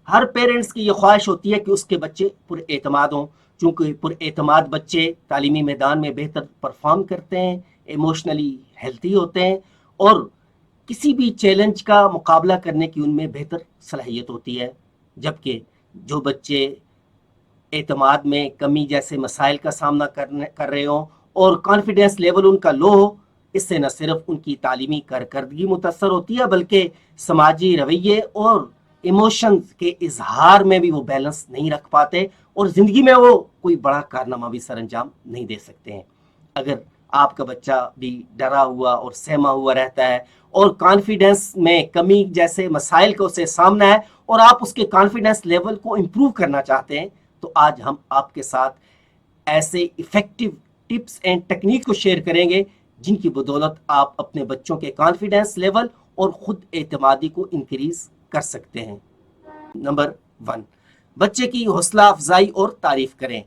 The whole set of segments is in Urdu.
ہر پیرنٹس کی یہ خواہش ہوتی ہے کہ اس کے بچے پر اعتماد ہوں، چونکہ پر اعتماد بچے تعلیمی میدان میں بہتر پرفارم کرتے ہیں، ایموشنلی ہیلتھی ہوتے ہیں، اور کسی بھی چیلنج کا مقابلہ کرنے کی ان میں بہتر صلاحیت ہوتی ہے۔ جبکہ جو بچے اعتماد میں کمی جیسے مسائل کا سامنا کر رہے ہوں اور کانفیڈنس لیول ان کا لو ہو، اس سے نہ صرف ان کی تعلیمی کارکردگی متاثر ہوتی ہے بلکہ سماجی رویے اور ایموشنز کے اظہار میں بھی وہ بیلنس نہیں رکھ پاتے، اور زندگی میں وہ کوئی بڑا کارنامہ بھی سر انجام نہیں دے سکتے ہیں۔ اگر آپ کا بچہ بھی ڈرا ہوا اور سہما ہوا رہتا ہے اور کانفیڈنس میں کمی جیسے مسائل کا اسے سامنا ہے، اور آپ اس کے کانفیڈنس لیول کو امپروو کرنا چاہتے ہیں، تو آج ہم آپ کے ساتھ ایسے ایفیکٹو ٹپس اینڈ ٹیکنیک کو شیئر کریں گے جن کی بدولت آپ اپنے بچوں کے کانفیڈنس لیول اور خود اعتمادی کو انکریز کر سکتے ہیں۔ نمبر 1، بچے کی حوصلہ افزائی اور تعریف کریں۔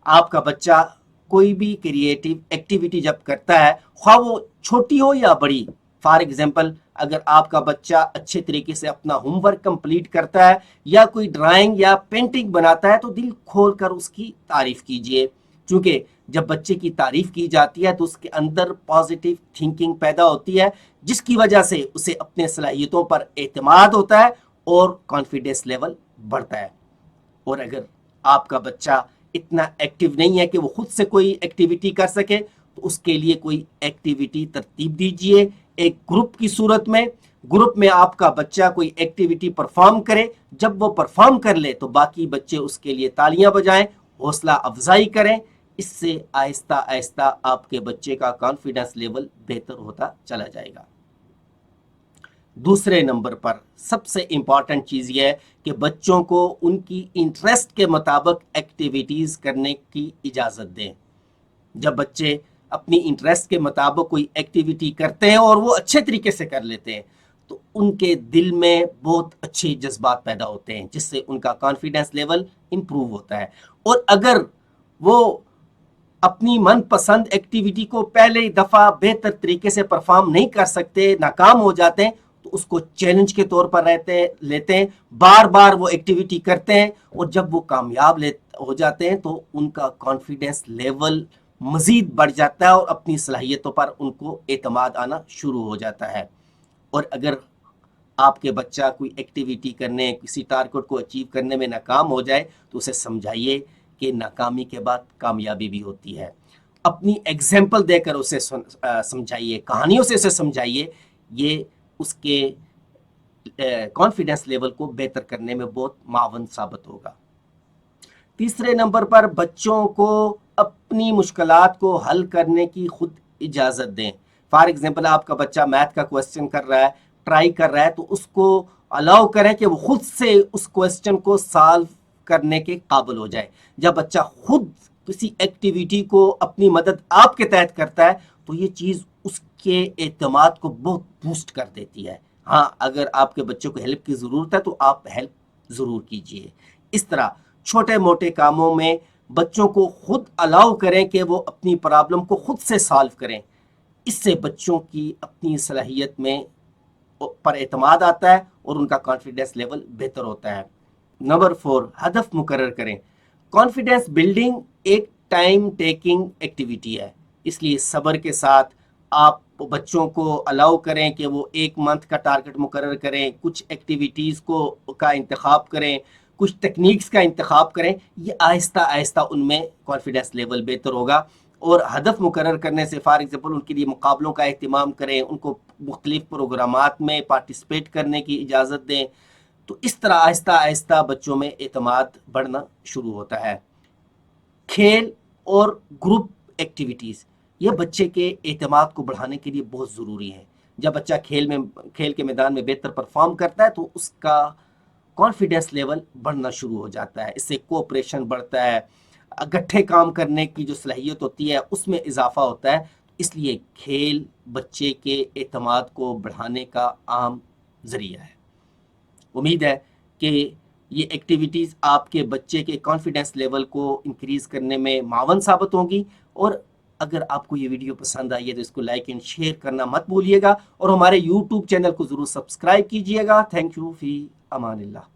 آپ کا بچہ کوئی بھی کریٹو ایکٹیویٹی جب کرتا ہے، خواہ وہ چھوٹی ہو یا بڑی، فار ایگزامپل اگر آپ کا بچہ اچھے طریقے سے اپنا ہوم ورک کمپلیٹ کرتا ہے یا کوئی ڈرائنگ یا پینٹنگ بناتا ہے، تو دل کھول کر اس کی تعریف کیجیے، چونکہ جب بچے کی تعریف کی جاتی ہے تو اس کے اندر پازیٹیو تھنکنگ پیدا ہوتی ہے، جس کی وجہ سے اسے اپنے صلاحیتوں پر اعتماد ہوتا ہے اور کانفیڈنس لیول بڑھتا ہے۔ اور اگر آپ کا بچہ اتنا ایکٹیو نہیں ہے کہ وہ خود سے کوئی ایکٹیویٹی کر سکے، تو اس کے لیے کوئی ایکٹیویٹی ترتیب دیجیے ایک گروپ کی صورت میں۔ گروپ میں آپ کا بچہ کوئی ایکٹیویٹی پرفارم کرے، جب وہ پرفارم کر لے تو باقی بچے اس کے لیے تالیاں بجائیں، حوصلہ افزائی کریں۔ اس سے آہستہ آہستہ آپ کے بچے کا کانفیڈنس لیول بہتر ہوتا چلا جائے گا۔ دوسرے نمبر پر سب سے امپورٹنٹ چیز یہ ہے کہ بچوں کو ان کی انٹرسٹ کے مطابق ایکٹیویٹیز کرنے کی اجازت دیں۔ جب بچے اپنی انٹرسٹ کے مطابق کوئی ایکٹیویٹی کرتے ہیں اور وہ اچھے طریقے سے کر لیتے ہیں، تو ان کے دل میں بہت اچھے جذبات پیدا ہوتے ہیں، جس سے ان کا کانفیڈنس لیول امپروو ہوتا ہے۔ اور اگر وہ اپنی من پسند ایکٹیویٹی کو پہلے دفعہ بہتر طریقے سے پرفارم نہیں کر سکتے، ناکام ہو جاتے ہیں، تو اس کو چیلنج کے طور پر لیتے ہیں، بار بار وہ ایکٹیویٹی کرتے ہیں، اور جب وہ کامیاب ہو جاتے ہیں تو ان کا کانفیڈنس لیول مزید بڑھ جاتا ہے اور اپنی صلاحیتوں پر ان کو اعتماد آنا شروع ہو جاتا ہے۔ اور اگر آپ کے بچہ کوئی ایکٹیویٹی کرنے، کسی ٹارگٹ کو اچیو کرنے میں ناکام ہو جائے، تو اسے سمجھائیے کہ ناکامی کے بعد کامیابی بھی ہوتی ہے۔ اپنی ایگزامپل دے کر اسے سمجھائیے، کہانیوں سے اسے سمجھائیے، یہ اس کے کانفیڈنس لیول کو بہتر کرنے میں بہت معاون ثابت ہوگا۔ تیسرے نمبر پر بچوں کو اپنی مشکلات کو حل کرنے کی خود اجازت دیں۔ فار ایگزامپل آپ کا بچہ میتھ کا کوسچن کر رہا ہے، ٹرائی کر رہا ہے، تو اس کو الاؤ کریں کہ وہ خود سے اس کوسچن کو سالو کرنے کے قابل ہو جائے۔ جب بچہ خود کسی ایکٹیویٹی کو اپنی مدد آپ کے تحت کرتا ہے تو یہ چیز اس کے اعتماد کو بہت بوسٹ کر دیتی ہے۔ ہاں، اگر آپ کے بچوں کو ہیلپ کی ضرورت ہے تو آپ ہیلپ ضرور کیجیے۔ اس طرح چھوٹے موٹے کاموں میں بچوں کو خود الاؤ کریں کہ وہ اپنی پرابلم کو خود سے سالو کریں۔ اس سے بچوں کی اپنی صلاحیت میں پر اعتماد آتا ہے اور ان کا کانفیڈنس لیول بہتر ہوتا ہے۔ نمبر 4، ہدف مقرر کریں۔ کانفیڈنس بلڈنگ ایک ٹائم ٹیکنگ ایکٹیویٹی ہے، اس لیے صبر کے ساتھ آپ بچوں کو الاؤ کریں کہ وہ 1 منتھ کا ٹارگٹ مقرر کریں، کچھ ایکٹیویٹیز کا انتخاب کریں، کچھ ٹیکنیکس کا انتخاب کریں۔ یہ آہستہ آہستہ ان میں کانفیڈنس لیول بہتر ہوگا۔ اور ہدف مقرر کرنے سے فار ایگزامپل ان کے لیے مقابلوں کا اہتمام کریں، ان کو مختلف پروگرامات میں پارٹیسپیٹ کرنے کی اجازت دیں، تو اس طرح آہستہ آہستہ بچوں میں اعتماد بڑھنا شروع ہوتا ہے۔ کھیل اور گروپ ایکٹیویٹیز یہ بچے کے اعتماد کو بڑھانے کے لیے بہت ضروری ہے۔ جب بچہ کھیل کے میدان میں بہتر پرفارم کرتا ہے تو اس کا کانفیڈنس لیول بڑھنا شروع ہو جاتا ہے، اس سے کوآپریشن بڑھتا ہے، اکٹھے کام کرنے کی جو صلاحیت ہوتی ہے اس میں اضافہ ہوتا ہے۔ اس لیے کھیل بچے کے اعتماد کو بڑھانے کا عام ذریعہ ہے۔ امید ہے کہ یہ ایکٹیویٹیز آپ کے بچے کے کانفیڈنس لیول کو انکریز کرنے میں معاون ثابت ہوں گی، اور اگر آپ کو یہ ویڈیو پسند آئی ہے تو اس کو لائک اینڈ شیئر کرنا مت بھولیے گا، اور ہمارے یوٹیوب چینل کو ضرور سبسکرائب کیجیے گا۔ تھینک یو، فی امان اللہ۔